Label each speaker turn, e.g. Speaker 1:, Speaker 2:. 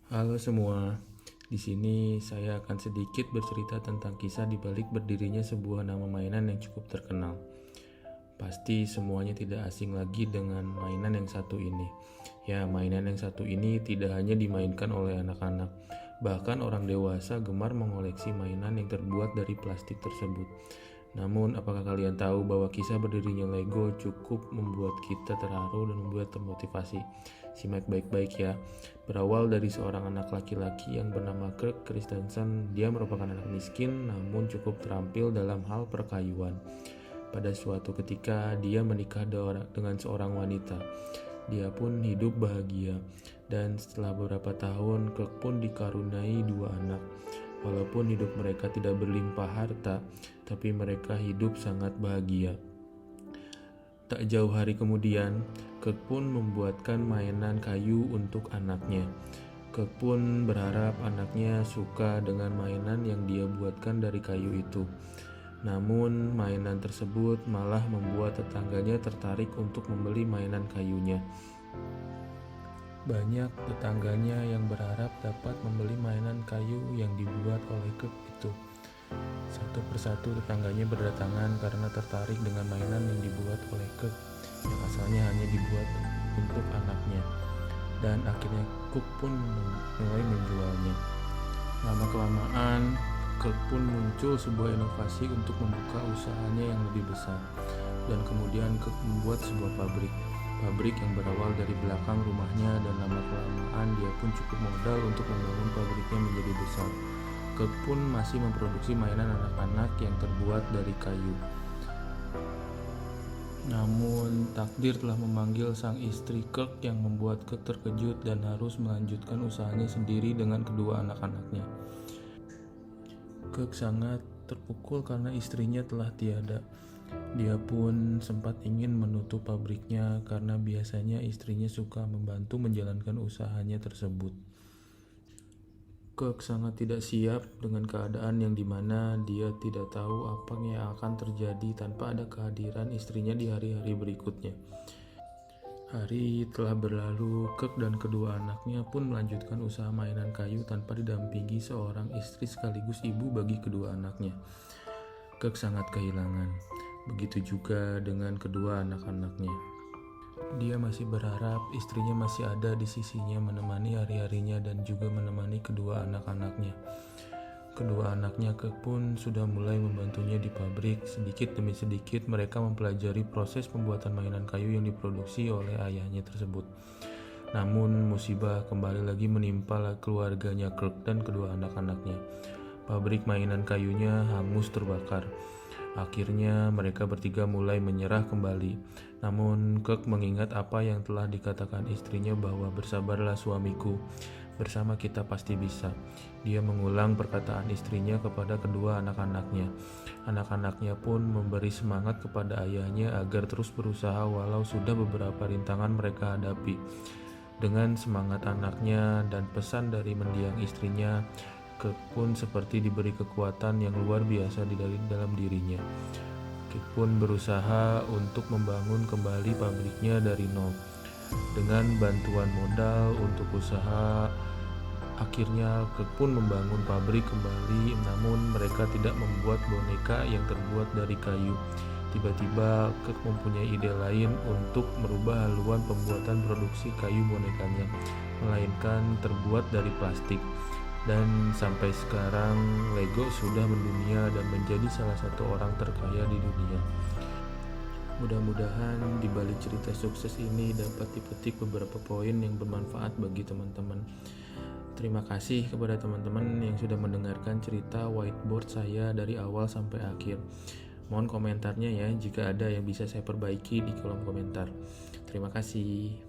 Speaker 1: Halo semua, di sini saya akan sedikit bercerita tentang kisah di balik berdirinya sebuah nama mainan yang cukup terkenal. Pasti semuanya tidak asing lagi dengan mainan yang satu ini. Ya, mainan yang satu ini tidak hanya dimainkan oleh anak-anak, bahkan orang dewasa gemar mengoleksi mainan yang terbuat dari plastik tersebut. Namun, apakah kalian tahu bahwa kisah berdirinya Lego cukup membuat kita terharu dan membuat termotivasi? Simak baik-baik ya. Berawal dari seorang anak laki-laki yang bernama Kirk Christensen, dia merupakan anak miskin namun cukup terampil dalam hal perkayuan. Pada suatu ketika, dia menikah dengan seorang wanita. Dia pun hidup bahagia, dan setelah beberapa tahun, Kirk pun dikaruniai dua anak. Walaupun hidup mereka tidak berlimpah harta, tapi mereka hidup sangat bahagia. Tak jauh hari kemudian, Kirk pun membuatkan mainan kayu untuk anaknya. Kirk pun berharap anaknya suka dengan mainan yang dia buatkan dari kayu itu. Namun, mainan tersebut malah membuat tetangganya tertarik untuk membeli mainan kayunya. Banyak tetangganya yang berharap dapat membeli mainan kayu yang dibuat oleh Kirk itu. Satu persatu tetangganya berdatangan karena tertarik dengan mainan yang dibuat oleh Kirk yang asalnya hanya dibuat untuk anaknya. Dan akhirnya Kirk pun mulai menjualnya. Lama-kelamaan, Kirk pun muncul sebuah inovasi untuk membuka usahanya yang lebih besar. Dan kemudian Kirk membuat sebuah pabrik yang berawal dari belakang rumahnya, dan lama-kelamaan dia pun cukup modal untuk membangun pabriknya menjadi besar. Kirk pun masih memproduksi mainan anak-anak yang terbuat dari kayu. Namun, takdir telah memanggil sang istri Kirk yang membuat Kirk terkejut dan harus melanjutkan usahanya sendiri dengan kedua anak-anaknya. Kirk sangat terpukul karena istrinya telah tiada. Dia pun sempat ingin menutup pabriknya karena biasanya istrinya suka membantu menjalankan usahanya tersebut. Kirk sangat tidak siap dengan keadaan yang dimana dia tidak tahu apa yang akan terjadi tanpa ada kehadiran istrinya di hari-hari berikutnya. Hari telah berlalu, Kirk dan kedua anaknya pun melanjutkan usaha mainan kayu tanpa didampingi seorang istri sekaligus ibu bagi kedua anaknya. Kirk sangat kehilangan. Begitu juga dengan kedua anak-anaknya. Dia masih berharap istrinya masih ada di sisinya menemani hari-harinya dan juga menemani kedua anak-anaknya. Kedua anaknya Kirk pun sudah mulai membantunya di pabrik. Sedikit demi sedikit mereka mempelajari proses pembuatan mainan kayu yang diproduksi oleh ayahnya tersebut. Namun musibah kembali lagi menimpa keluarganya Kirk dan kedua anak-anaknya. Pabrik mainan kayunya hangus terbakar. Akhirnya mereka bertiga mulai menyerah kembali. Namun Kirk mengingat apa yang telah dikatakan istrinya bahwa bersabarlah suamiku, bersama kita pasti bisa. Dia mengulang perkataan istrinya kepada kedua anak-anaknya. Anak-anaknya pun memberi semangat kepada ayahnya agar terus berusaha walau sudah beberapa rintangan mereka hadapi. Dengan semangat anaknya dan pesan dari mendiang istrinya, Kirk pun seperti diberi kekuatan yang luar biasa di dalam dirinya. Kirk pun berusaha untuk membangun kembali pabriknya dari nol. Dengan bantuan modal untuk usaha, akhirnya Kirk pun membangun pabrik kembali, namun mereka tidak membuat boneka yang terbuat dari kayu. Tiba-tiba Kirk mempunyai ide lain untuk merubah haluan pembuatan produksi kayu bonekanya, melainkan terbuat dari plastik. Dan sampai sekarang Lego sudah mendunia dan menjadi salah satu orang terkaya di dunia. Mudah-mudahan di balik cerita sukses ini dapat dipetik beberapa poin yang bermanfaat bagi teman-teman. Terima kasih kepada teman-teman yang sudah mendengarkan cerita whiteboard saya dari awal sampai akhir. Mohon komentarnya ya jika ada yang bisa saya perbaiki di kolom komentar. Terima kasih.